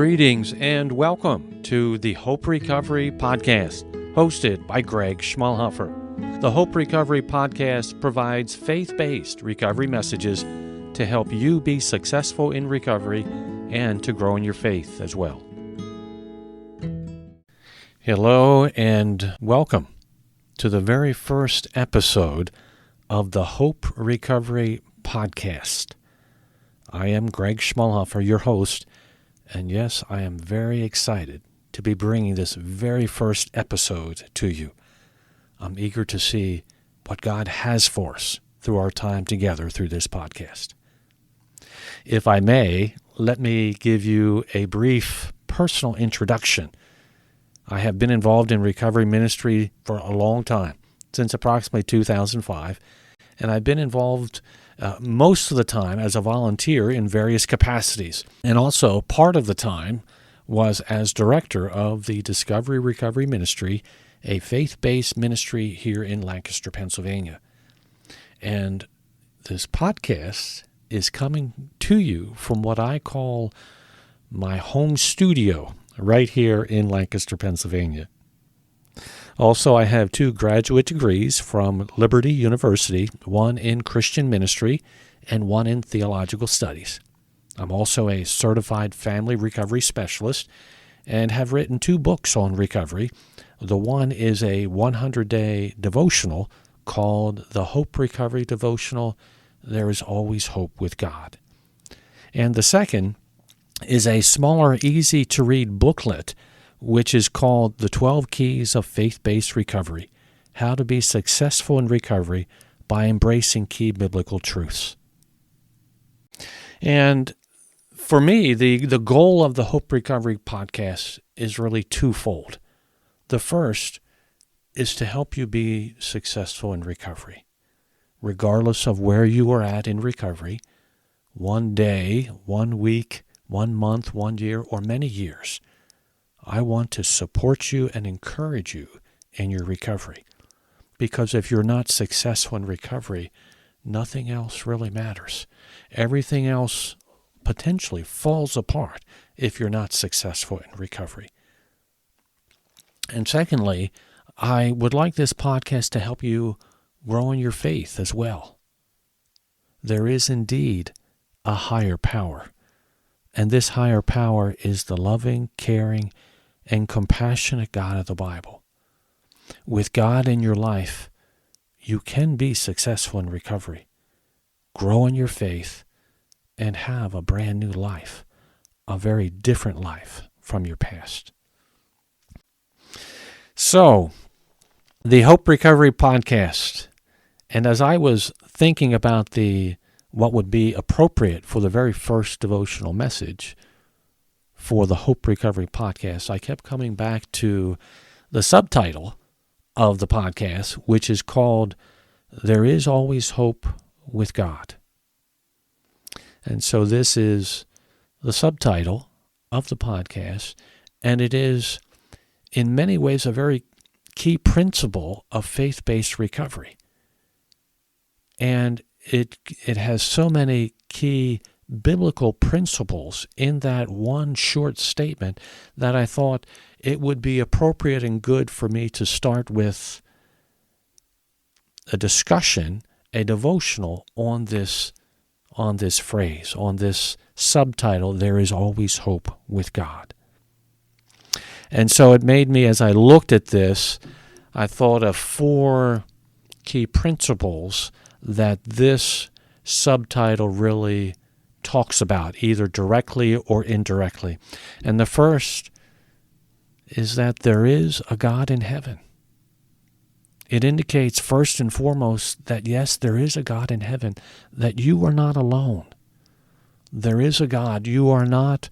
Greetings and welcome to the Hope Recovery Podcast, hosted by Greg Schmalhofer. The Hope Recovery Podcast provides faith-based recovery messages to help you be successful in recovery and to grow in your faith as well. Hello and welcome to the very first episode of the Hope Recovery Podcast. I am Greg Schmalhofer, your host, and yes, I am very excited to be bringing this very first episode to you. I'm eager to see what God has for us through our time together through this podcast. If I may, let me give you a brief personal introduction. I have been involved in recovery ministry for a long time, since approximately 2005, and I've been involved most of the time as a volunteer in various capacities. And also part of the time was as director of the Discovery Recovery Ministry, a faith-based ministry here in Lancaster, Pennsylvania. And this podcast is coming to you from what I call my home studio right here in Lancaster, Pennsylvania. Also, I have 2 graduate degrees from Liberty University, one in Christian ministry and one in theological studies. I'm also a certified family recovery specialist and have written 2 books on recovery. The one is a 100-day devotional called the Hope Recovery Devotional, There is Always Hope with God. And the second is a smaller, easy-to-read booklet which is called The 12 Keys of Faith-Based Recovery, How to Be Successful in Recovery by Embracing Key Biblical Truths. And for me, the goal of the Hope Recovery Podcast is really twofold. The first is to help you be successful in recovery, regardless of where you are at in recovery, one day, 1 week, 1 month, 1 year, or many years. I want to support you and encourage you in your recovery. Because if you're not successful in recovery, nothing else really matters. Everything else potentially falls apart if you're not successful in recovery. And secondly, I would like this podcast to help you grow in your faith as well. There is indeed a higher power. And this higher power is the loving, caring, and compassionate God of the Bible. With God in your life, you can be successful in recovery, grow in your faith, and have a brand new life, a very different life from your past. So, the Hope Recovery Podcast, and as I was thinking about what would be appropriate for the very first devotional message for the Hope Recovery Podcast, I kept coming back to the subtitle of the podcast, which is called There is Always Hope with God. And so this is the subtitle of the podcast, and it is in many ways a very key principle of faith-based recovery. And it has so many key biblical principles in that one short statement that I thought it would be appropriate and good for me to start with a discussion, a devotional on this phrase, on this subtitle, There is Always Hope with God. And so it made me, as I looked at this, I thought of 4 key principles that this subtitle really talks about, either directly or indirectly. And the first is that there is a God in heaven. It indicates first and foremost that yes, there is a God in heaven, that you are not alone. There is a God. You are not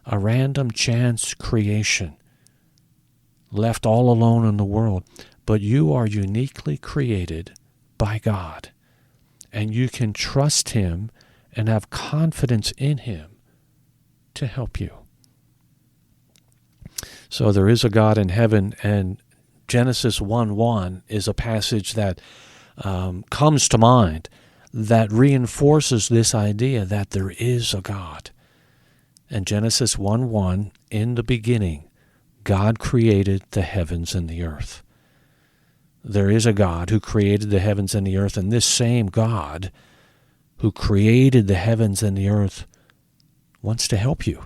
a random chance creation left all alone in the world, but you are uniquely created by God. And you can trust Him and have confidence in Him to help you. So there is a God in heaven, and Genesis 1:1 is a passage that comes to mind that reinforces this idea that there is a God. And Genesis 1:1, in the beginning, God created the heavens and the earth. There is a God who created the heavens and the earth, and this same God who created the heavens and the earth wants to help you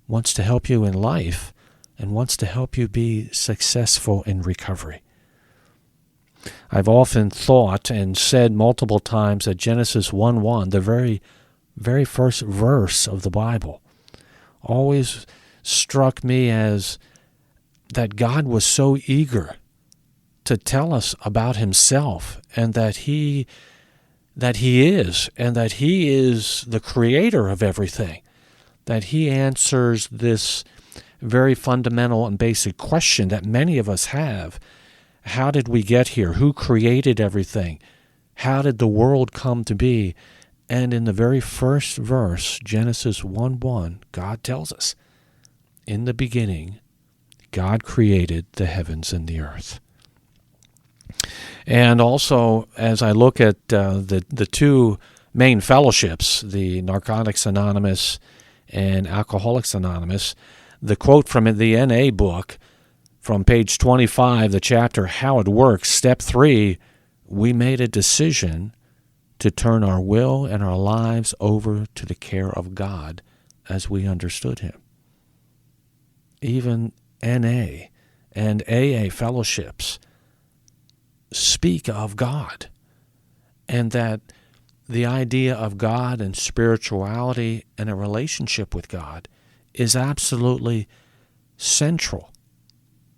in life, and wants to help you be successful in recovery. I've often thought and said multiple times that Genesis 1:1, the very first verse of the Bible, always struck me as that God was so eager to tell us about himself, and that he is the creator of everything, that he answers this very fundamental and basic question that many of us have. How did we get here? Who created everything? How did the world come to be? And in the very first verse, Genesis 1:1, God tells us, in the beginning, God created the heavens and the earth. And also, as I look at the two main fellowships, the Narcotics Anonymous and Alcoholics Anonymous, the quote from the NA book from page 25, the chapter, How It Works, step 3, we made a decision to turn our will and our lives over to the care of God as we understood him. Even NA and AA fellowships speak of God, and that the idea of God and spirituality and a relationship with God is absolutely central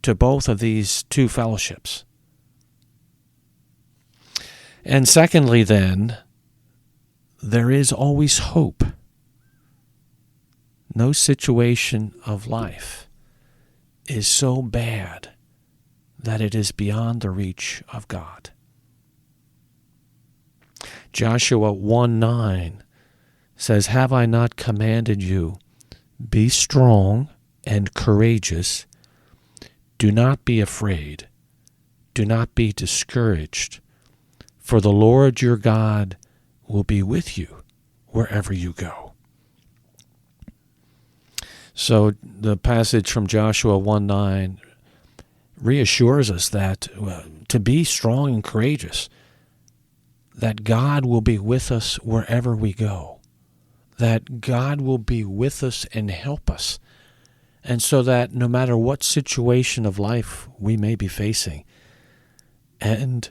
to both of these two fellowships. And secondly, then, there is always hope. No situation of life is so bad that it is beyond the reach of God. Joshua 1:9 says, Have I not commanded you, be strong and courageous, do not be afraid, do not be discouraged, for the Lord your God will be with you wherever you go. So the passage from Joshua 1:9 reassures us that to be strong and courageous, that God will be with us wherever we go, that God will be with us and help us, and so that no matter what situation of life we may be facing, and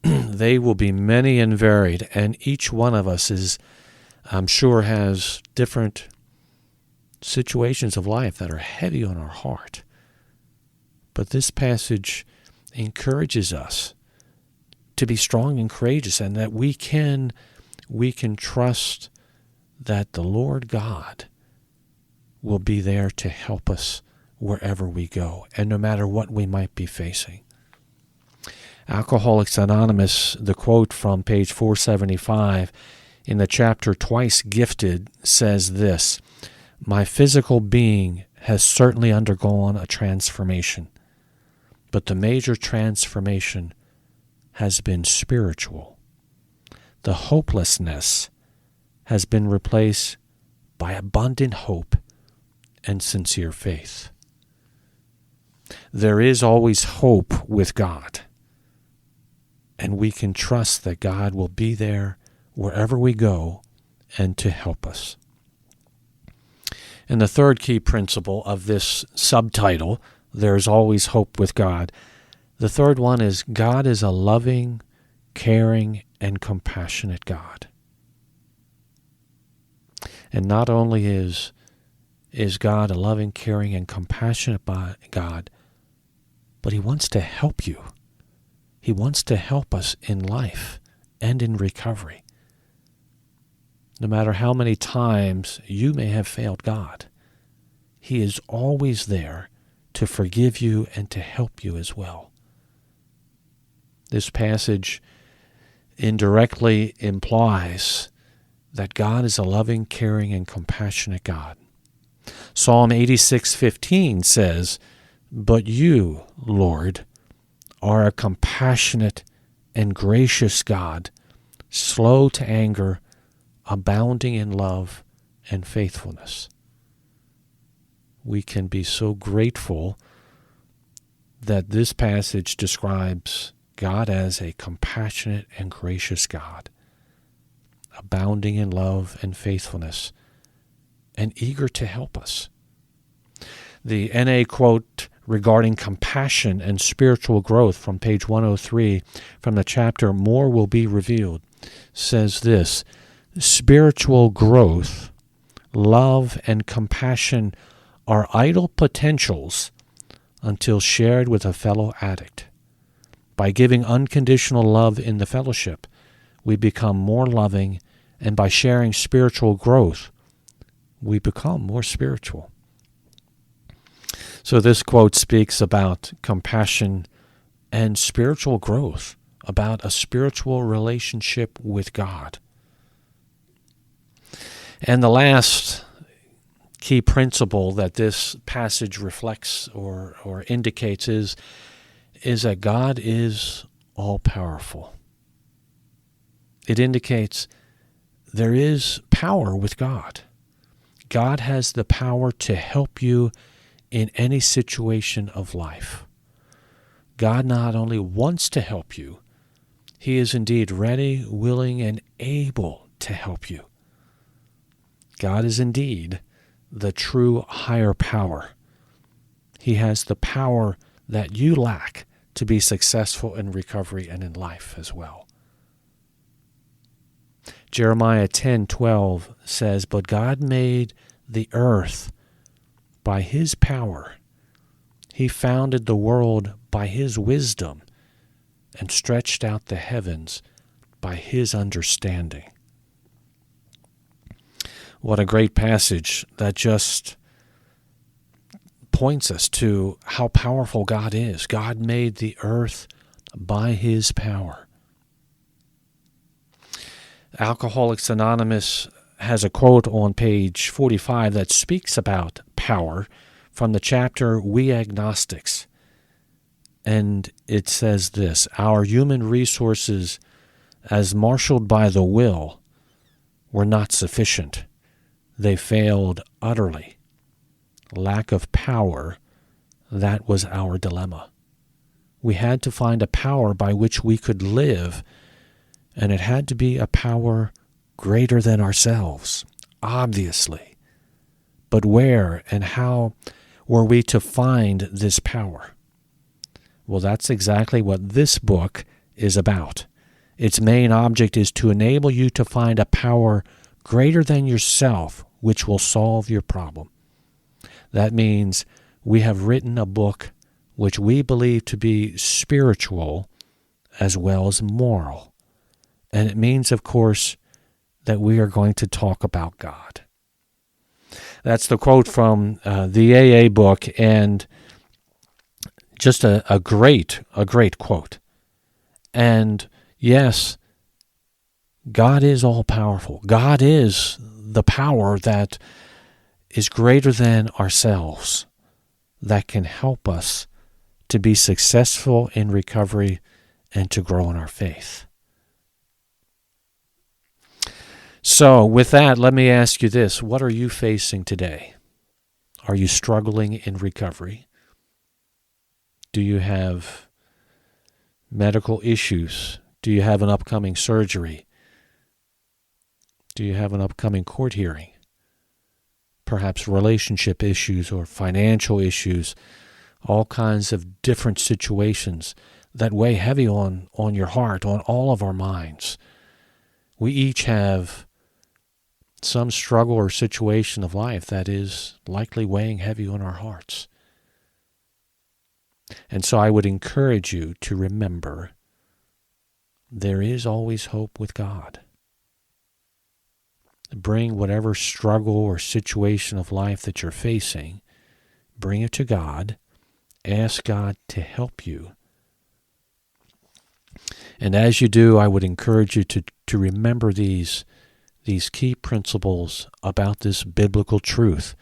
they will be many and varied, and each one of us is, I'm sure, has different situations of life that are heavy on our heart. But this passage encourages us to be strong and courageous, and that we can trust that the Lord God will be there to help us wherever we go, and no matter what we might be facing. Alcoholics Anonymous, the quote from page 475 in the chapter Twice Gifted, says this, My physical being has certainly undergone a transformation, but the major transformation has been spiritual. The hopelessness has been replaced by abundant hope and sincere faith. There is always hope with God, and we can trust that God will be there wherever we go and to help us. And the third key principle of this subtitle, There's Always Hope with God, the third one is God is a loving, caring, and compassionate God. And not only is God a loving, caring, and compassionate God, but he wants to help you. He wants to help us in life and in recovery. No matter how many times you may have failed God, he is always there to forgive you and to help you as well. This passage indirectly implies that God is a loving, caring, and compassionate God. Psalm 86:15 says, But you, Lord, are a compassionate and gracious God, slow to anger, abounding in love, and faithfulness. We can be so grateful that this passage describes God as a compassionate and gracious God, abounding in love and faithfulness, and eager to help us. The NA quote regarding compassion and spiritual growth from page 103 from the chapter More Will Be Revealed says this: spiritual growth, love, and compassion are idle potentials until shared with a fellow addict. By giving unconditional love in the fellowship, we become more loving, and by sharing spiritual growth, we become more spiritual. So this quote speaks about compassion and spiritual growth, about a spiritual relationship with God. And the last key principle that this passage reflects or indicates is that God is all-powerful. It indicates there is power with God. God has the power to help you in any situation of life. God not only wants to help you, He is indeed ready, willing, and able to help you. God is indeed the true higher power. He has the power that you lack to be successful in recovery and in life as well. Jeremiah 10:12 says, "But God made the earth by His power. He founded the world by His wisdom and stretched out the heavens by His understanding." What a great passage that just points us to how powerful God is. God made the earth by His power. Alcoholics Anonymous has a quote on page 45 that speaks about power from the chapter We Agnostics. And it says this: "Our human resources, as marshaled by the will, were not sufficient. They failed utterly. Lack of power, that was our dilemma. We had to find a power by which we could live, and it had to be a power greater than ourselves, obviously. But where and how were we to find this power?" Well, that's exactly what this book is about. Its main object is to enable you to find a power greater than yourself, which will solve your problem. That means we have written a book which we believe to be spiritual as well as moral. And it means, of course, that we are going to talk about God. That's the quote from the AA book, and just a great quote. And yes, God is all-powerful. God is the power that is greater than ourselves, that can help us to be successful in recovery and to grow in our faith. So with that, let me ask you this. What are you facing today? Are you struggling in recovery? Do you have medical issues? Do you have an upcoming surgery? Do you have an upcoming court hearing? Perhaps relationship issues or financial issues, all kinds of different situations that weigh heavy on your heart, on all of our minds. We each have some struggle or situation of life that is likely weighing heavy on our hearts. And so I would encourage you to remember there is always hope with God. Bring whatever struggle or situation of life that you're facing, bring it to God. Ask God to help you. And as you do, I would encourage you to remember these key principles about this biblical truth,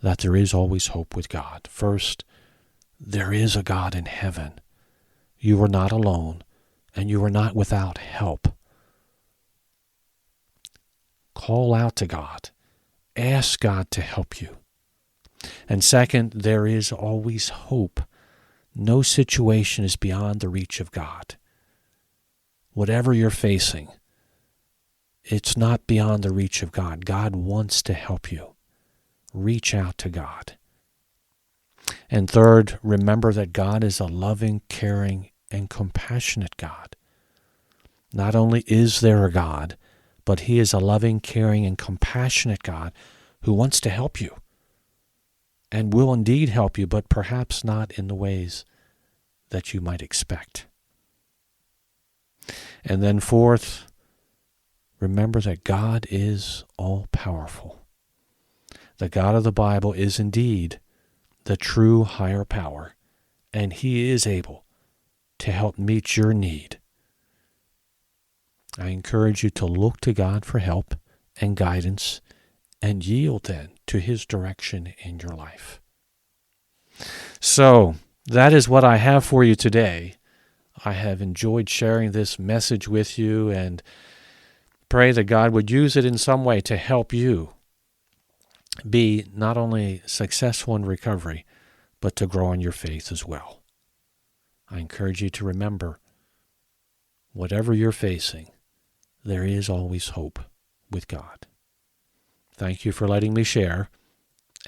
that there is always hope with God. First, there is a God in heaven. You are not alone, and you are not without help. Call out to God. Ask God to help you. And second, there is always hope. No situation is beyond the reach of God. Whatever you're facing, it's not beyond the reach of God. God wants to help you. Reach out to God. And third, remember that God is a loving, caring, and compassionate God. Not only is there a God, but He is a loving, caring, and compassionate God who wants to help you and will indeed help you, but perhaps not in the ways that you might expect. And then fourth, remember that God is all-powerful. The God of the Bible is indeed the true higher power, and He is able to help meet your need. I encourage you to look to God for help and guidance and yield then to His direction in your life. So, that is what I have for you today. I have enjoyed sharing this message with you and pray that God would use it in some way to help you be not only successful in recovery, but to grow in your faith as well. I encourage you to remember, whatever you're facing, there is always hope with God. Thank you for letting me share,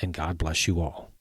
and God bless you all.